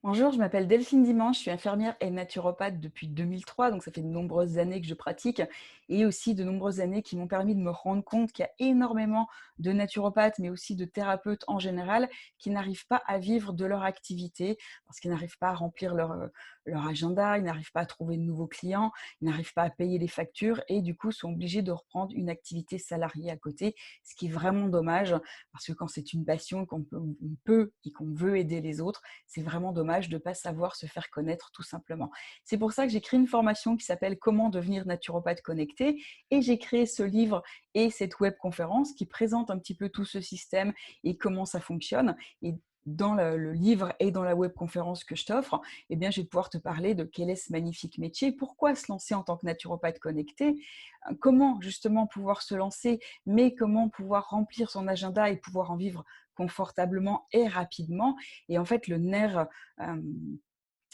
Bonjour, je m'appelle Delphine Dimanche, je suis infirmière et naturopathe depuis 2003, donc ça fait de nombreuses années que je pratique et aussi de nombreuses années qui m'ont permis de me rendre compte qu'il y a énormément de naturopathes, mais aussi de thérapeutes en général, qui n'arrivent pas à vivre de leur activité parce qu'ils n'arrivent pas à remplir leur agenda, ils n'arrivent pas à trouver de nouveaux clients, ils n'arrivent pas à payer les factures et du coup sont obligés de reprendre une activité salariée à côté, ce qui est vraiment dommage parce que quand c'est une passion, qu'on peut et qu'on veut aider les autres, c'est vraiment dommage de ne pas savoir se faire connaître tout simplement. C'est pour ça que j'ai créé une formation qui s'appelle «Comment devenir naturopathe connecté» et j'ai créé ce livre et cette webconférence qui présente un petit peu tout ce système et comment ça fonctionne. Et dans le livre et dans la webconférence que je t'offre, eh bien, je vais pouvoir te parler de quel est ce magnifique métier, pourquoi se lancer en tant que naturopathe connecté, comment justement pouvoir se lancer, mais comment pouvoir remplir son agenda et pouvoir en vivre confortablement et rapidement. Et en fait, le nerf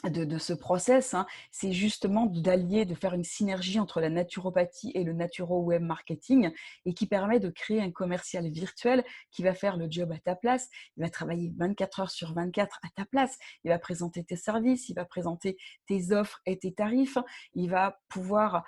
de ce process, hein, c'est justement d'allier, de faire une synergie entre la naturopathie et le naturo-web marketing et qui permet de créer un commercial virtuel qui va faire le job à ta place. Il va travailler 24 heures sur 24 à ta place. Il va présenter tes services, il va présenter tes offres et tes tarifs. Il va pouvoir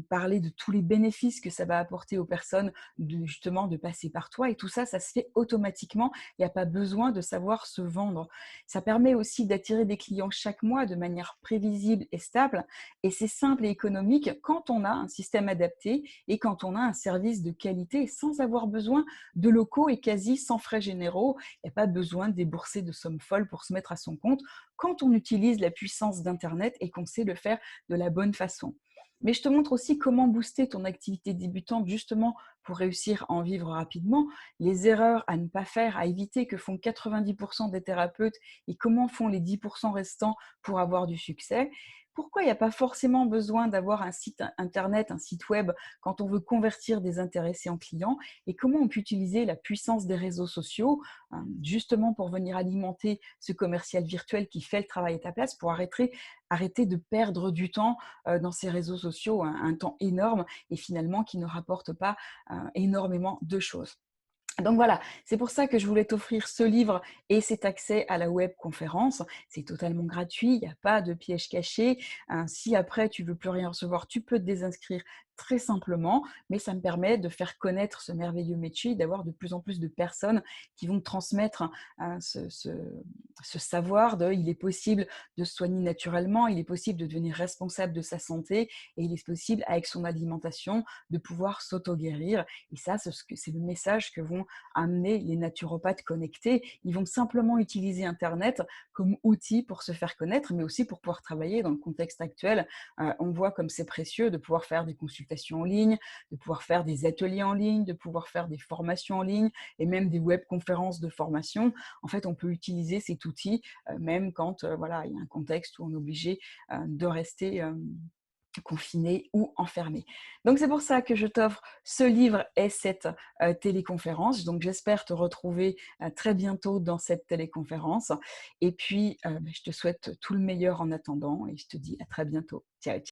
parler de tous les bénéfices que ça va apporter aux personnes justement de passer par toi. Et tout ça, ça se fait automatiquement. Il n'y a pas besoin de savoir se vendre. Ça permet aussi d'attirer des clients chaque mois de manière prévisible et stable. Et c'est simple et économique quand on a un système adapté et quand on a un service de qualité sans avoir besoin de locaux et quasi sans frais généraux. Il n'y a pas besoin de débourser de sommes folles pour se mettre à son compte quand on utilise la puissance d'Internet et qu'on sait le faire de la bonne façon. Mais je te montre aussi comment booster ton activité débutante justement pour réussir à en vivre rapidement, les erreurs à ne pas faire, à éviter que font 90% des thérapeutes et comment font les 10% restants pour avoir du succès. Pourquoi il n'y a pas forcément besoin d'avoir un site internet, un site web quand on veut convertir des intéressés en clients et comment on peut utiliser la puissance des réseaux sociaux justement pour venir alimenter ce commercial virtuel qui fait le travail à ta place pour arrêter de perdre du temps dans ces réseaux sociaux, un temps énorme et finalement qui ne rapporte pas énormément de choses. Donc voilà, c'est pour ça que je voulais t'offrir ce livre et cet accès à la webconférence. C'est totalement gratuit, il n'y a pas de piège caché. Si après tu veux plus rien recevoir, tu peux te désinscrire très simplement, mais ça me permet de faire connaître ce merveilleux métier, d'avoir de plus en plus de personnes qui vont transmettre ce savoir de il est possible de se soigner naturellement, il est possible de devenir responsable de sa santé et il est possible avec son alimentation de pouvoir s'auto-guérir. Et ça, c'est le message que vont amener les naturopathes connectés. Ils vont simplement utiliser Internet comme outil pour se faire connaître, mais aussi pour pouvoir travailler dans le contexte actuel. On voit comme c'est précieux de pouvoir faire des consultations en ligne, de pouvoir faire des ateliers en ligne, de pouvoir faire des formations en ligne et même des webconférences de formation. En fait, on peut utiliser cet outil même quand voilà, il y a un contexte où on est obligé de rester confiné ou enfermé. Donc c'est pour ça que je t'offre ce livre et cette téléconférence. Donc j'espère te retrouver très bientôt dans cette téléconférence. Et puis je te souhaite tout le meilleur en attendant et je te dis à très bientôt. Ciao, ciao.